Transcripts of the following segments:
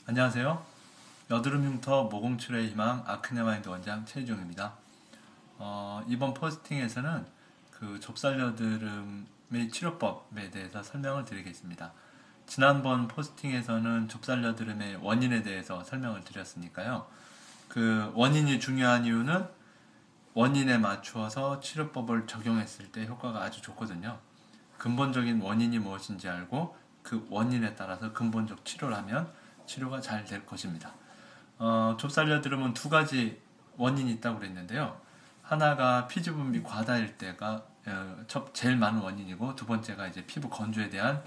안녕하세요. 여드름 흉터 모공치료의 희망 아크네마인드 원장 최희종입니다. 이번 포스팅에서는 그 좁쌀여드름의 치료법에 대해서 설명을 드리겠습니다. 지난번 포스팅에서는 좁쌀여드름의 원인에 대해서 설명을 드렸으니까요. 그 원인이 중요한 이유는 원인에 맞추어서 치료법을 적용했을 때 효과가 아주 좋거든요. 근본적인 원인이 무엇인지 알고 그 원인에 따라서 근본적 치료를 하면 치료가 잘 될 것입니다. 좁쌀여드름은 두 가지 원인이 있다고 그랬는데요. 하나가 피지 분비 과다일 때가 제일 많은 원인이고, 두 번째가 이제 피부 건조에 대한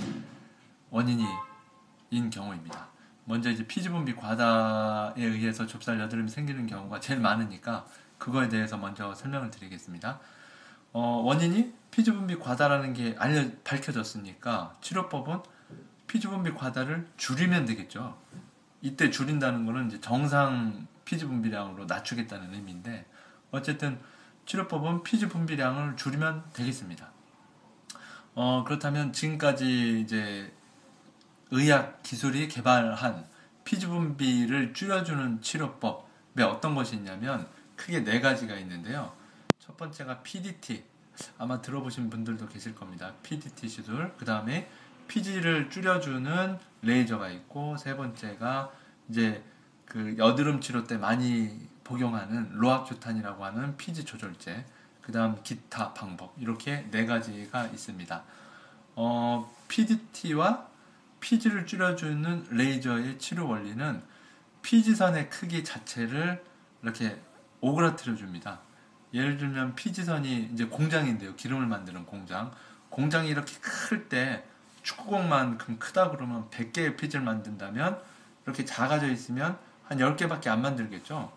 원인인 경우입니다. 먼저 이제 피지 분비 과다에 의해서 좁쌀여드름이 생기는 경우가 제일 많으니까 그거에 대해서 먼저 설명을 드리겠습니다. 원인이 피지 분비 과다라는 게 밝혀졌으니까 치료법은 피지 분비 과다를 줄이면 되겠죠. 이때 줄인다는 거는 이제 정상 피지 분비량으로 낮추겠다는 의미인데, 어쨌든 치료법은 피지 분비량을 줄이면 되겠습니다. 그렇다면 지금까지 이제 의학 기술이 개발한 피지 분비를 줄여주는 치료법에 어떤 것이 있냐면 크게 네 가지가 있는데요. 첫 번째가 PDT, 아마 들어보신 분들도 계실 겁니다. PDT 시술. 그 다음에 피지를 줄여주는 레이저가 있고, 세 번째가 이제 그 여드름 치료 때 많이 복용하는 로아큐탄이라고 하는 피지 조절제, 그 다음 기타 방법, 이렇게 네 가지가 있습니다. PDT와 피지를 줄여주는 레이저의 치료 원리는 피지선의 크기 자체를 이렇게 오그라뜨려 줍니다. 예를 들면 피지선이 이제 공장인데요. 기름을 만드는 공장. 공장이 이렇게 클 때 축구공만큼 크다 그러면 100개의 피지를 만든다면, 이렇게 작아져 있으면 한 10개밖에 안 만들겠죠.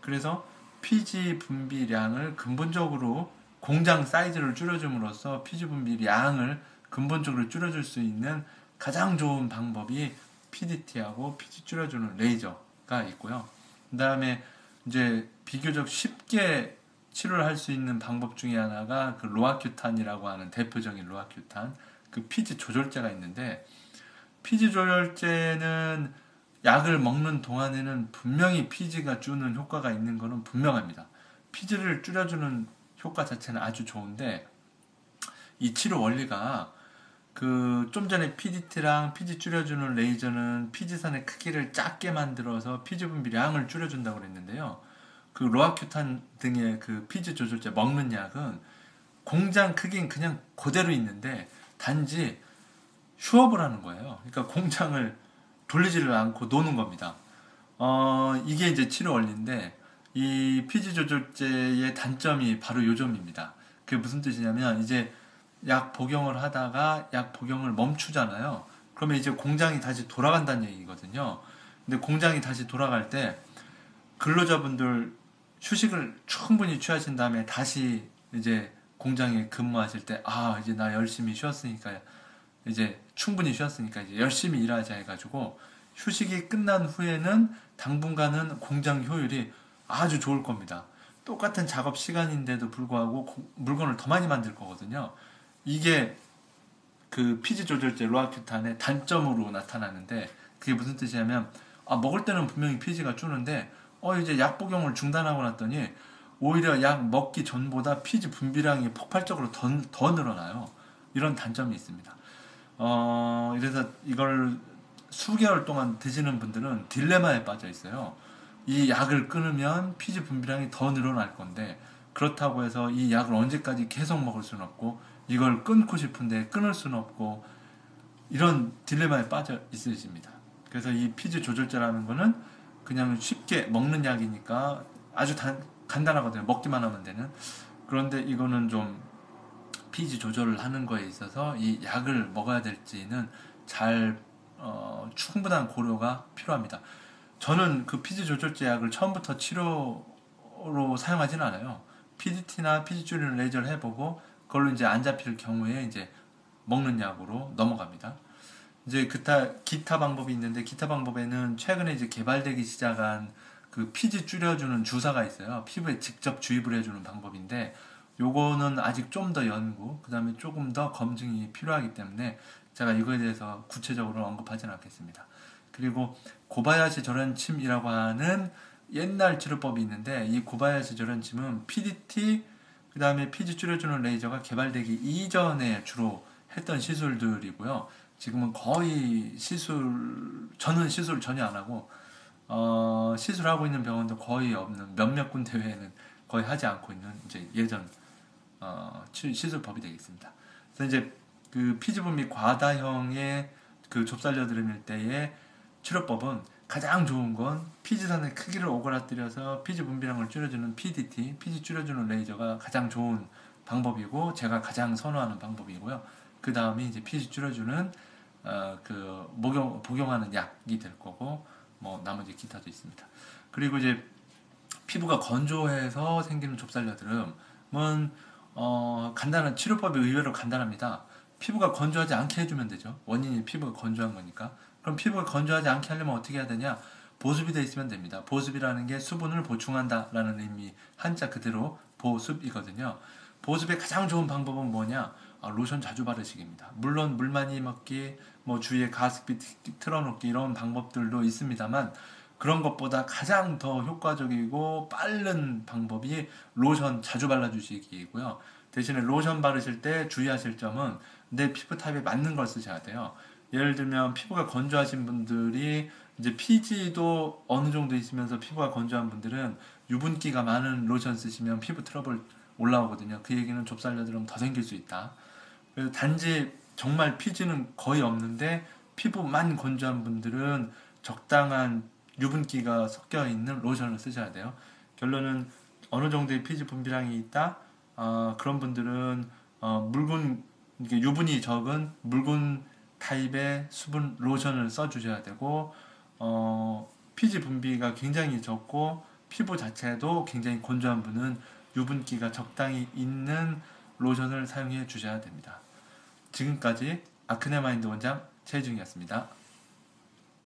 그래서 피지 분비량을 근본적으로 공장 사이즈를 줄여줌으로써 피지 분비량을 근본적으로 줄여줄 수 있는 가장 좋은 방법이 PDT하고 피지 줄여주는 레이저가 있고요. 그 다음에 이제 비교적 쉽게 치료를 할 수 있는 방법 중에 하나가 그 로아큐탄이라고 하는 대표적인 로아큐탄, 그 피지 조절제가 있는데, 피지 조절제는 약을 먹는 동안에는 분명히 피지가 주는 효과가 있는 것은 분명합니다. 피지를 줄여주는 효과 자체는 아주 좋은데, 이 치료 원리가 그 좀 전에 PDT랑 피지 줄여주는 레이저는 피지선의 크기를 작게 만들어서 피지 분비량을 줄여준다고 그랬는데요. 그 로아큐탄 등의 그 피지 조절제 먹는 약은 공장 크기는 그냥 그대로 있는데 단지 휴업을 하는 거예요. 그러니까 공장을 돌리지를 않고 노는 겁니다. 이게 이제 치료 원리인데, 이 피지 조절제의 단점이 바로 요 점입니다. 그게 무슨 뜻이냐면, 이제 약 복용을 하다가 약 복용을 멈추잖아요. 그러면 이제 공장이 다시 돌아간다는 얘기거든요. 근데 공장이 다시 돌아갈 때 근로자분들 휴식을 충분히 취하신 다음에 다시 이제 공장에 근무하실 때, 이제 나 열심히 쉬었으니까, 이제 충분히 쉬었으니까 이제 열심히 일하자 해가지고 휴식이 끝난 후에는 당분간은 공장 효율이 아주 좋을 겁니다. 똑같은 작업 시간인데도 불구하고 물건을 더 많이 만들 거거든요. 이게 그 피지 조절제 로아큐탄의 단점으로 나타나는데, 그게 무슨 뜻이냐면, 먹을 때는 분명히 피지가 주는데 이제 약 복용을 중단하고 났더니 오히려 약 먹기 전보다 피지 분비량이 폭발적으로 더 늘어나요. 이런 단점이 있습니다. 그래서 이걸 수개월 동안 드시는 분들은 딜레마에 빠져 있어요. 이 약을 끊으면 피지 분비량이 더 늘어날 건데, 그렇다고 해서 이 약을 언제까지 계속 먹을 수는 없고, 이걸 끊고 싶은데 끊을 수는 없고, 이런 딜레마에 빠져 있으십니다. 그래서 이 피지 조절제라는 거는 그냥 쉽게 먹는 약이니까 아주 간단하거든요. 먹기만 하면 되는. 그런데 이거는 좀 피지 조절을 하는 거에 있어서 이 약을 먹어야 될지는 충분한 고려가 필요합니다. 저는 그 피지 조절제 약을 처음부터 치료로 사용하지는 않아요. PDT나 피지 줄이는 레이저를 해보고 그걸로 이제 안 잡힐 경우에 이제 먹는 약으로 넘어갑니다. 이제 기타 방법이 있는데, 기타 방법에는 최근에 이제 개발되기 시작한 그 피지 줄여주는 주사가 있어요. 피부에 직접 주입을 해주는 방법인데, 요거는 아직 좀 더 연구, 그 다음에 조금 더 검증이 필요하기 때문에 제가 이거에 대해서 구체적으로 언급하지는 않겠습니다. 그리고 고바야시 절연침이라고 하는 옛날 치료법이 있는데, 이 고바야시 절연침은 PDT 그 다음에 피지 줄여주는 레이저가 개발되기 이전에 주로 했던 시술들이고요. 지금은 거의 저는 시술 전혀 안 하고 시술하고 있는 병원도 거의 없는, 몇몇 군데 외에는 거의 하지 않고 있는 이제 예전 시술법이 되겠습니다. 그래서 이제 그 피지분 및 과다형의 그 좁쌀려 드릴 때의 치료법은 가장 좋은 건 피지선의 크기를 오그라뜨려서 피지 분비량을 줄여주는 PDT, 피지 줄여주는 레이저가 가장 좋은 방법이고, 제가 가장 선호하는 방법이고요. 그 다음이 이제 피지 줄여주는 복용하는 약이 될 거고, 뭐 나머지 기타도 있습니다. 그리고 이제 피부가 건조해서 생기는 좁쌀여드름은 간단한 치료법이 의외로 간단합니다. 피부가 건조하지 않게 해주면 되죠. 원인이 피부가 건조한 거니까. 그럼 피부가 건조하지 않게 하려면 어떻게 해야 되냐? 보습이 돼 있으면 됩니다. 보습이라는 게 수분을 보충한다라는 의미, 한자 그대로 보습이거든요. 보습의 가장 좋은 방법은 뭐냐? 로션 자주 바르시기입니다. 물론 물 많이 먹기, 뭐 주위에 가습기 틀어놓기 이런 방법들도 있습니다만, 그런 것보다 가장 더 효과적이고 빠른 방법이 로션 자주 발라주시기이고요. 대신에 로션 바르실 때 주의하실 점은 내 피부 타입에 맞는 걸 쓰셔야 돼요. 예를 들면 피부가 건조하신 분들이 이제 피지도 어느 정도 있으면서 피부가 건조한 분들은 유분기가 많은 로션 쓰시면 피부 트러블 올라오거든요. 그 얘기는 좁쌀여드름 더 생길 수 있다. 그래서 단지 정말 피지는 거의 없는데 피부만 건조한 분들은 적당한 유분기가 섞여 있는 로션을 쓰셔야 돼요. 결론은 어느 정도의 피지 분비량이 있다. 그런 분들은 유분이 적은 묽은 타입의 수분 로션을 써주셔야 되고, 피지 분비가 굉장히 적고 피부 자체도 굉장히 건조한 분은 유분기가 적당히 있는 로션을 사용해 주셔야 됩니다. 지금까지 아크네마인드 원장 최희중이었습니다.